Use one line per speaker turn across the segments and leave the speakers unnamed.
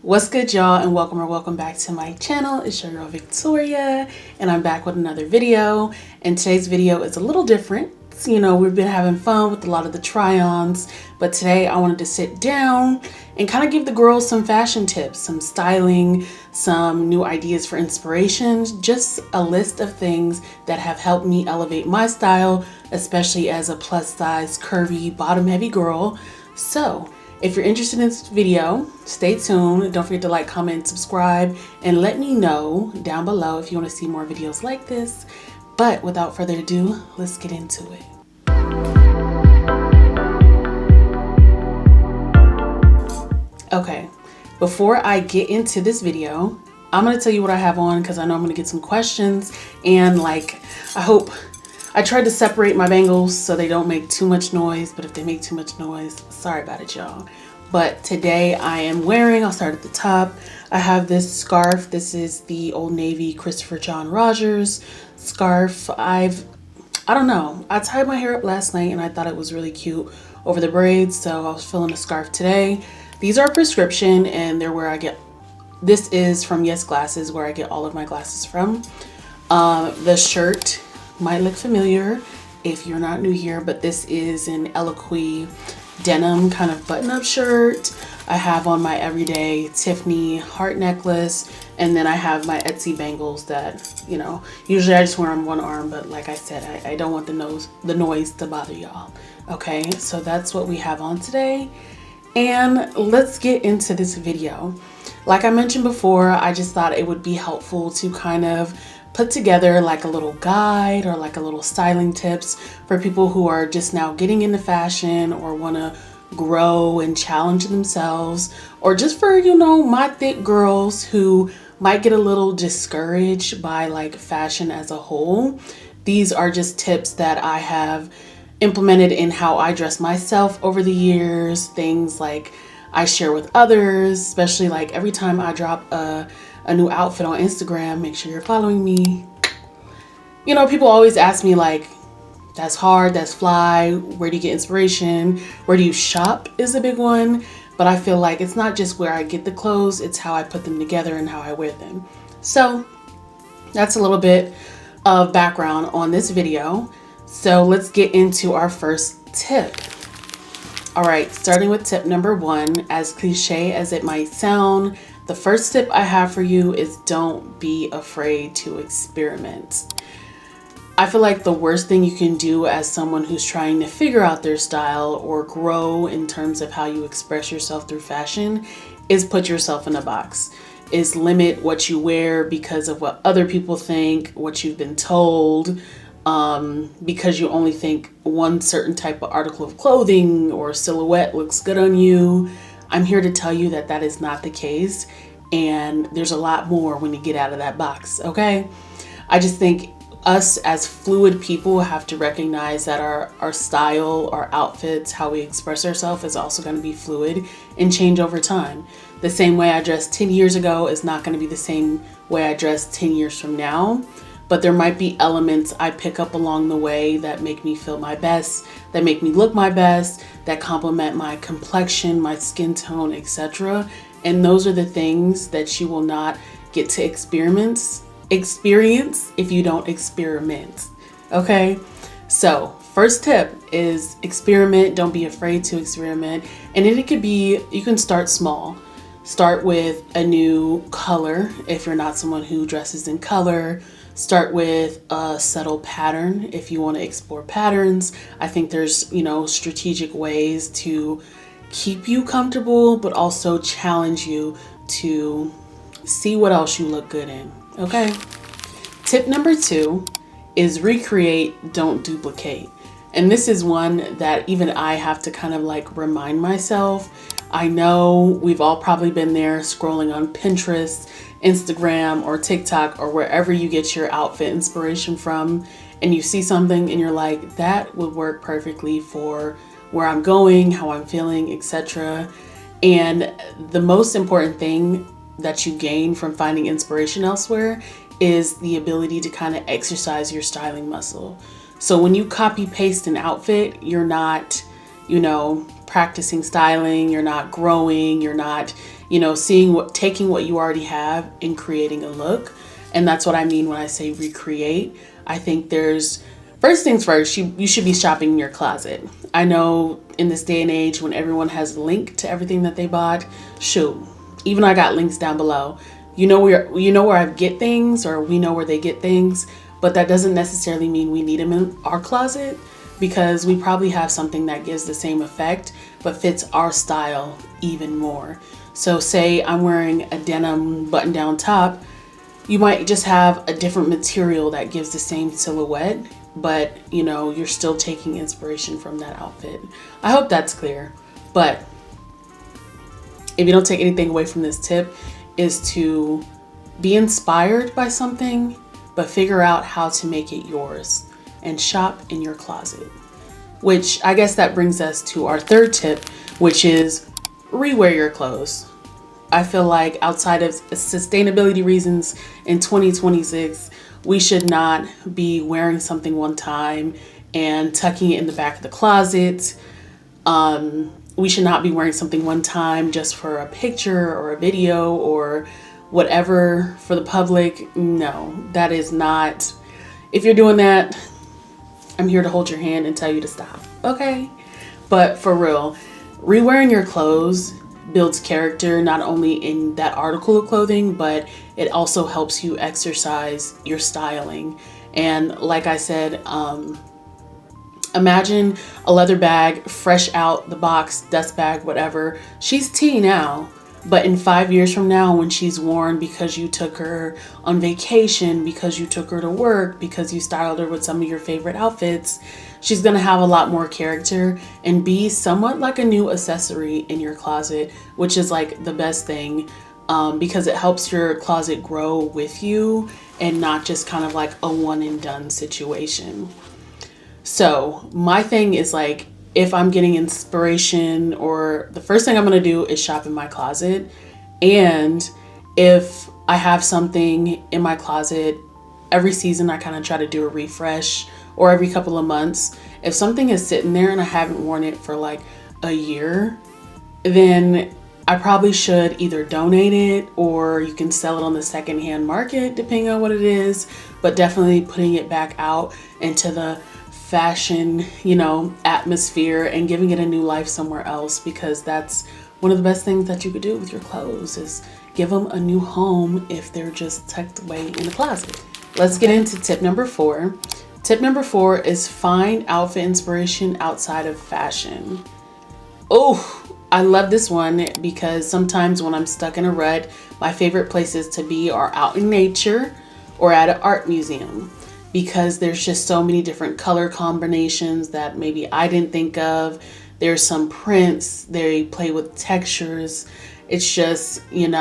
What's good, y'all, and welcome back to my channel. It's your girl Victoria, and I'm back with another video. And today's video is a little different. We've been having fun with a lot of the try-ons, but today I wanted to sit down and kind of give the girls some fashion tips, some styling, some new ideas for inspirations, just a list of things that have helped me elevate my style, especially as a plus size, curvy, bottom heavy girl. So if you're interested in this video, stay tuned. Don't forget to like, comment, subscribe, and let me know down below if you want to see more videos like this. But without further ado, let's get into it. Okay, before I get into this video, I'm going to tell you what I have on because I know I'm going to get some questions. And I tried to separate my bangles so they don't make too much noise, but if they make too much noise, sorry about it, y'all. But today I am wearing, I'll start at the top. I have this scarf. This is the Old Navy Christopher John Rogers scarf. I don't know. I tied my hair up last night and I thought it was really cute over the braids, so I was feeling a scarf today. These are prescription and they're where I get, this is from Yes Glasses, where I get all of my glasses from. The shirt might look familiar if you're not new here, but this is an Eloquii denim kind of button-up shirt. I have on my everyday Tiffany heart necklace, and then I have my Etsy bangles that, usually I just wear on one arm, but like I said, I don't want the noise to bother y'all. Okay, so that's what we have on today, and let's get into this video. Like I mentioned before, I just thought it would be helpful to kind of put together like a little guide or like a little styling tips for people who are just now getting into fashion or want to grow and challenge themselves, or just for, my thick girls who might get a little discouraged by like fashion as a whole. These are just tips that I have implemented in how I dress myself over the years, things like I share with others, especially like every time I drop a new outfit on Instagram. Make sure you're following me. People always ask me like, that's hard, that's fly, where do you get inspiration, where do you shop is a big one. But I feel like it's not just where I get the clothes, it's how I put them together and how I wear them. So that's a little bit of background on this video. So let's get into our first tip. All right, starting with tip number 1, as cliche as it might sound, the first tip I have for you is don't be afraid to experiment. I feel like the worst thing you can do as someone who's trying to figure out their style or grow in terms of how you express yourself through fashion is put yourself in a box, is limit what you wear because of what other people think, what you've been told, because you only think one certain type of article of clothing or silhouette looks good on you. I'm here to tell you that that is not the case, and there's a lot more when you get out of that box, okay? I just think us as fluid people have to recognize that our style, our outfits, how we express ourselves is also going to be fluid and change over time. The same way I dressed 10 years ago is not going to be the same way I dress 10 years from now. But there might be elements I pick up along the way that make me feel my best, that make me look my best, that complement my complexion, my skin tone, etc. And those are the things that you will not get to experience if you don't experiment. Okay? So, first tip is experiment. Don't be afraid to experiment. And it could be, you can start small. Start with a new color if you're not someone who dresses in color. Start with a subtle pattern if you want to explore patterns. I think there's, strategic ways to keep you comfortable, but also challenge you to see what else you look good in. Okay. Tip number 2 is recreate, don't duplicate. And this is one that even I have to kind of like remind myself. I know we've all probably been there scrolling on Pinterest, Instagram, or TikTok, or wherever you get your outfit inspiration from, and you see something and you're like, that would work perfectly for where I'm going, how I'm feeling, etc. And the most important thing that you gain from finding inspiration elsewhere is the ability to kind of exercise your styling muscle. So when you copy paste an outfit, you're not, practicing styling, you're not growing, you're not taking what you already have and creating a look. And that's what I mean when I say recreate. I think first things first, you should be shopping in your closet. I know in this day and age when everyone has a link to everything that they bought, shoot, even I got links down below. You know where I get things, or we know where they get things, but that doesn't necessarily mean we need them in our closet, because we probably have something that gives the same effect but fits our style even more. So say I'm wearing a denim button-down top, you might just have a different material that gives the same silhouette, but you're still taking inspiration from that outfit. I hope that's clear. But if you don't take anything away from this tip, is to be inspired by something, but figure out how to make it yours and shop in your closet. Which I guess that brings us to our third tip, which is rewear your clothes. I feel like outside of sustainability reasons in 2026, we should not be wearing something one time and tucking it in the back of the closet. We should not be wearing something one time just for a picture or a video or whatever for the public. No, that is not. If you're doing that, I'm here to hold your hand and tell you to stop, okay? But for real, rewearing your clothes builds character not only in that article of clothing, but it also helps you exercise your styling. And like I said, imagine a leather bag fresh out the box, dust bag, whatever. She's tea now, but in 5 years from now, when she's worn because you took her on vacation, because you took her to work, because you styled her with some of your favorite outfits, she's gonna have a lot more character and be somewhat like a new accessory in your closet, which is like the best thing, because it helps your closet grow with you and not just kind of like a one and done situation. So my thing is like, if I'm getting inspiration, or the first thing I'm going to do is shop in my closet. And if I have something in my closet, every season I kind of try to do a refresh, or every couple of months. If something is sitting there and I haven't worn it for like a year, then I probably should either donate it, or you can sell it on the secondhand market, depending on what it is, but definitely putting it back out into the fashion, atmosphere and giving it a new life somewhere else, because that's one of the best things that you could do with your clothes, is give them a new home if they're just tucked away in the closet. Let's get into tip number 4. Tip number 4 is find outfit inspiration outside of fashion. Oh, I love this one, because sometimes when I'm stuck in a rut, my favorite places to be are out in nature or at an art museum, because there's just so many different color combinations that maybe I didn't think of. There's some prints, they play with textures. It's just, it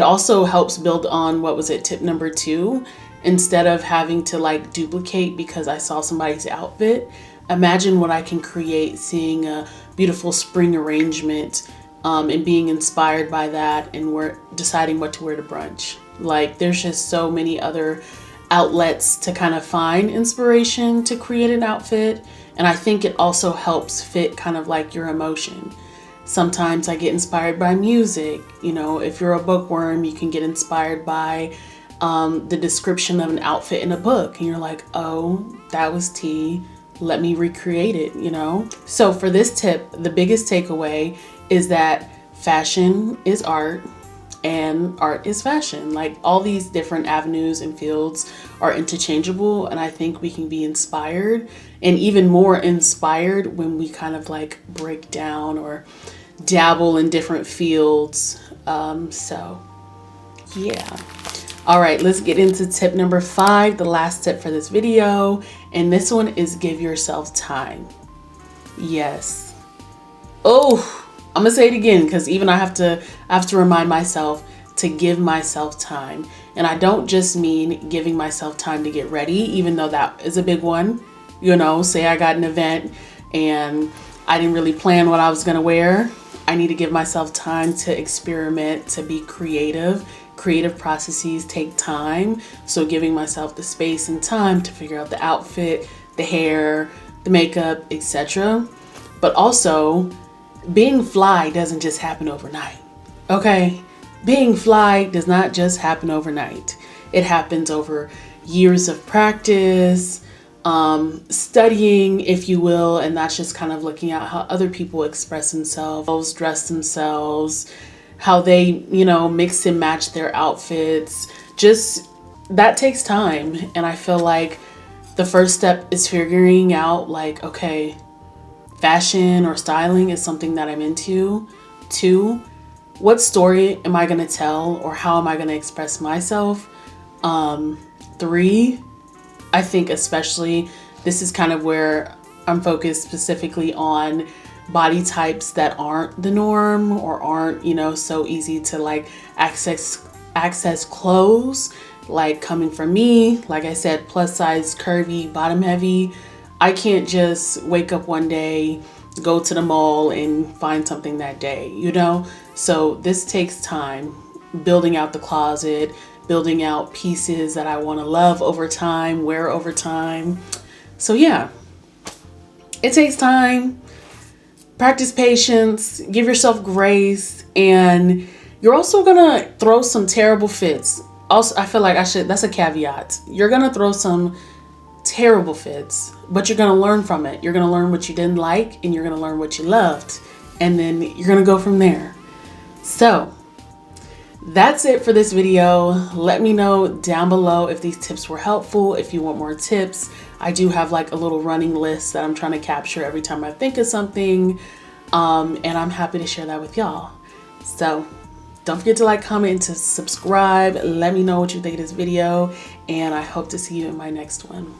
also helps build on, tip number 2. Instead of having to like duplicate because I saw somebody's outfit, imagine what I can create seeing a beautiful spring arrangement, and being inspired by that, and deciding what to wear to brunch. Like, there's just so many other outlets to kind of find inspiration to create an outfit. And I think it also helps fit kind of like your emotion. Sometimes I get inspired by music. If you're a bookworm, you can get inspired by the description of an outfit in a book, and you're like, oh, that was tea, let me recreate it. So for this tip, the biggest takeaway is that fashion is art and art is fashion. Like, all these different avenues and fields are interchangeable, and I think we can be inspired, and even more inspired when we kind of like break down or dabble in different fields. So yeah. All right, let's get into tip number 5, the last tip for this video. And this one is give yourself time. Yes. Oh, I'm gonna say it again, because even I have to remind myself to give myself time. And I don't just mean giving myself time to get ready, even though that is a big one. Say I got an event and I didn't really plan what I was gonna wear. I need to give myself time to experiment, to be creative. Creative processes take time. So giving myself the space and time to figure out the outfit, the hair, the makeup, etc. But also being fly doesn't just happen overnight. Okay? Being fly does not just happen overnight. It happens over years of practice, studying, if you will, and that's just kind of looking at how other people express themselves, dress themselves, how they, you know, mix and match their outfits. Just that takes time. And I feel like the first step is figuring out, like, okay, fashion or styling is something that I'm into. 2, what story am I going to tell, or how am I going to express myself? 3, I think especially this is kind of where I'm focused specifically on body types that aren't the norm or aren't, you know, so easy to like access clothes. Like coming from me, like I said, plus size, curvy, bottom heavy. I can't just wake up one day, go to the mall and find something that day, you know? So this takes time, building out the closet, building out pieces that I want to love over time, wear over time. So yeah, it takes time. Practice patience, give yourself grace, and you're also gonna throw some terrible fits. Also, I feel like that's a caveat. You're gonna throw some terrible fits, but you're gonna learn from it. You're gonna learn what you didn't like, and you're gonna learn what you loved, and then you're gonna go from there. So that's it for this video. Let me know down below if these tips were helpful, if you want more tips. I do have like a little running list that I'm trying to capture every time I think of something, and I'm happy to share that with y'all. So don't forget to like, comment, and to subscribe. Let me know what you think of this video, and I hope to see you in my next one.